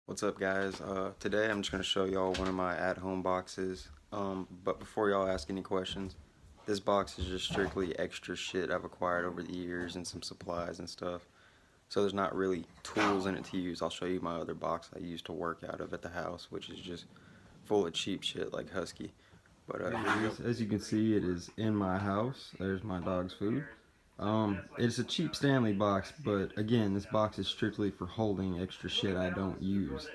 What's up, guys? Today I'm just going to show y'all one of my at-home boxes. But before y'all ask any questions, this box is just strictly extra shit I've acquired over the years and some supplies and stuff. So there's not really tools in it to use. I'll show you my other box I used to work out of at the house, which is just full of cheap shit like Husky. But as you can see, it is in my house. There's my dog's food. It's a cheap Stanley box, but again, this box is strictly for holding extra shit I don't use.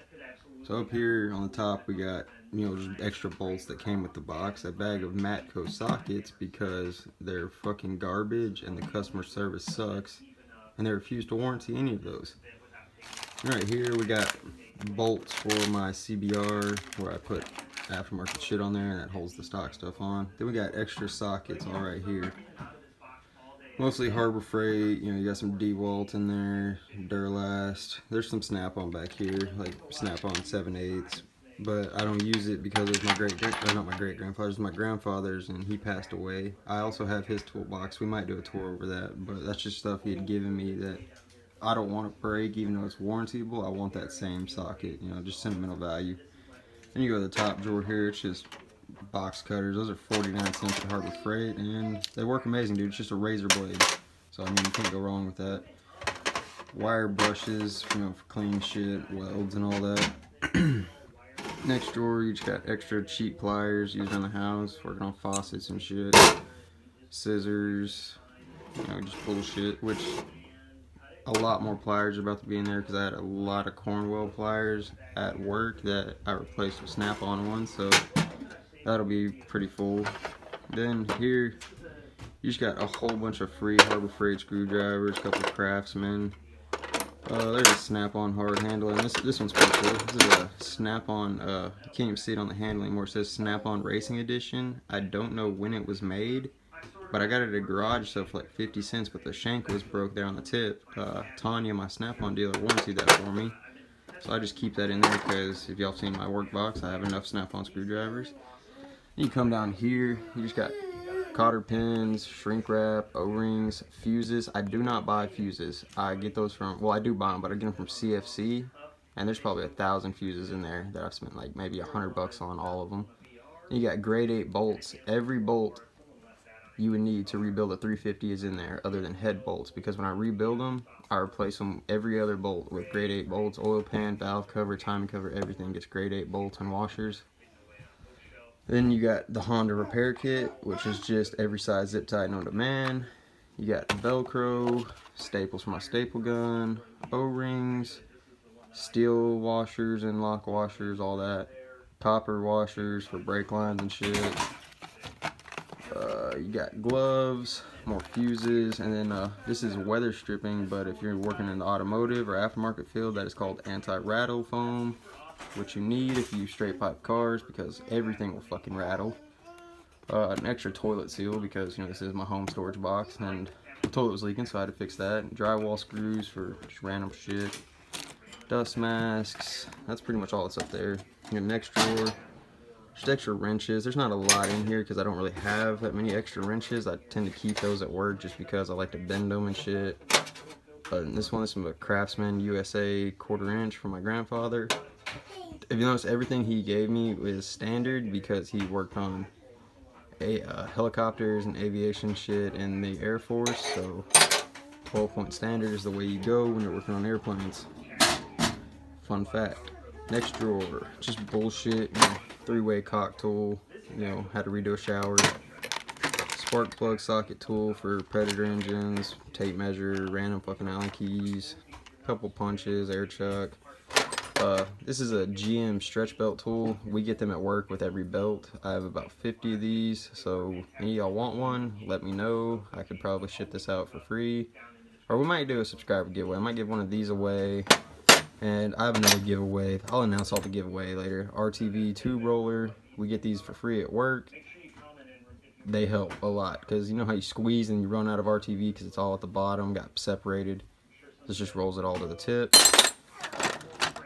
So up here on the top, we got, just extra bolts that came with the box, a bag of Matco sockets because they're fucking garbage and the customer service sucks, and they refuse to warranty any of those. Right here, we got bolts for my CBR where I put aftermarket shit on there and that holds the stock stuff on. Then we got extra sockets all right here. Mostly Harbor Freight, you got some DeWalt in there, Duralast. There's some Snap-on back here, like Snap-on 7/8, but I don't use it because it's my not my great-grandfather's, my grandfather's, and he passed away. I also have his toolbox. We might do a tour over that, but that's just stuff he had given me that I don't want to break, even though it's warrantyable. I want that same socket, just sentimental value. Then you go to the top drawer here, it's just box cutters. Those are 49 cents at Harbor Freight, and they work amazing, dude. It's just a razor blade, so I mean, you can't go wrong with that. Wire brushes, for clean shit, welds and all that. Next drawer, you just got extra cheap pliers used in the house, working on faucets and shit. Scissors, just bullshit, which a lot more pliers are about to be in there because I had a lot of Cornwell pliers at work that I replaced with Snap-on ones, so that'll be pretty full. Then here, you just got a whole bunch of free Harbor Freight screwdrivers, a couple of Craftsman. There's a Snap-on hard handle, and this one's pretty cool. This is a Snap-on, you can't even see it on the handle anymore. It says Snap-on Racing Edition. I don't know when it was made, but I got it at a garage sale for like 50 cents, but the shank was broke there on the tip. Tanya, my Snap-on dealer, warranted that for me. So I just keep that in there because if y'all have seen my work box, I have enough Snap-on screwdrivers. You come down here, you just got cotter pins, shrink wrap, O-rings, fuses. I do not buy fuses. I get those from, well, I do buy them, but I get them from CFC, and there's probably 1,000 fuses in there that I've spent like maybe $100 on all of them. You got grade 8 bolts. Every bolt you would need to rebuild a 350 is in there, other than head bolts, because when I rebuild them, I replace them every other bolt with grade 8 bolts. Oil pan, valve cover, timing cover, everything gets grade 8 bolts and washers. Then you got the Honda repair kit, which is just every size zip tight known to man. You got Velcro, staples for my staple gun, O-rings, steel washers and lock washers, all that. Copper washers for brake lines and shit. You got gloves, more fuses, and then this is weather stripping, but if you're working in the automotive or aftermarket field, that is called anti-rattle foam, which you need if you use straight pipe cars because everything will fucking rattle. An extra toilet seal because this is my home storage box and the toilet was leaking, so I had to fix that. Drywall screws for just random shit. Dust masks. That's pretty much all that's up there. Your next drawer, just extra wrenches. There's not a lot in here because I don't really have that many extra wrenches. I tend to keep those at work just because I like to bend them and shit. This one is from a Craftsman USA 1/4 inch from my grandfather. If you notice, everything he gave me was standard because he worked on helicopters and aviation shit in the Air Force, so 12-point standard is the way you go when you're working on airplanes. Fun fact. Next drawer, just bullshit, 3-way cock tool, had to redo a shower. Spark plug socket tool for Predator engines, tape measure, random fucking Allen keys, couple punches, air chuck. This is a GM stretch belt tool. We get them at work with every belt. I have about 50 of these, so any of y'all want one, let me know. I could probably ship this out for free. Or we might do a subscriber giveaway. I might give one of these away. And I have another giveaway. I'll announce all the giveaway later. RTV tube roller. We get these for free at work. They help a lot because you know how you squeeze and you run out of RTV because it's all at the bottom, got separated. This just rolls it all to the tip.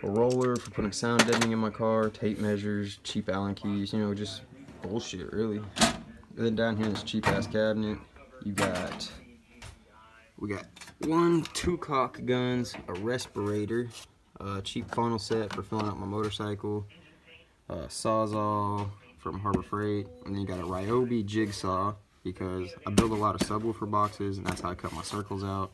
A roller for putting sound deadening in my car, tape measures, cheap Allen keys, just bullshit really. And then down here in this cheap ass cabinet, we got 2 cock guns, a respirator, cheap funnel set for filling up my motorcycle, Sawzall from Harbor Freight, and then you got a Ryobi jigsaw because I build a lot of subwoofer boxes and that's how I cut my circles out.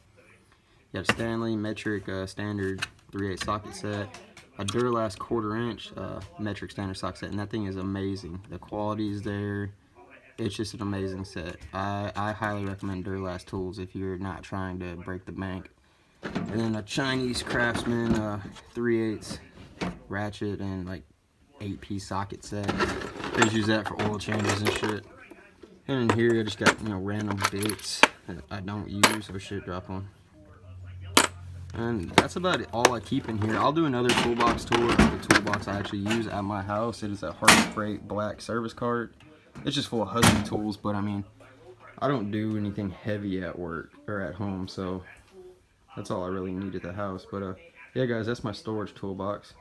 You got a Stanley metric standard 3/8 socket set, a Duralast 1/4 inch metric standard socket set, and that thing is amazing. The quality is there. It's just an amazing set. I highly recommend Duralast tools if you're not trying to break the bank. And then a Chinese Craftsman 3/8 ratchet and like 8-piece socket set. I just use that for oil changes and shit. And in here I just got, you know, random bits that I don't use or shit drop on. And that's about it, all I keep in here. I'll do another toolbox tour of the toolbox I actually use at my house. It is a Harbor Freight black service cart. It's just full of husband tools, but I mean, I don't do anything heavy at work or at home, so that's all I really need at the house. But yeah guys, that's my storage toolbox.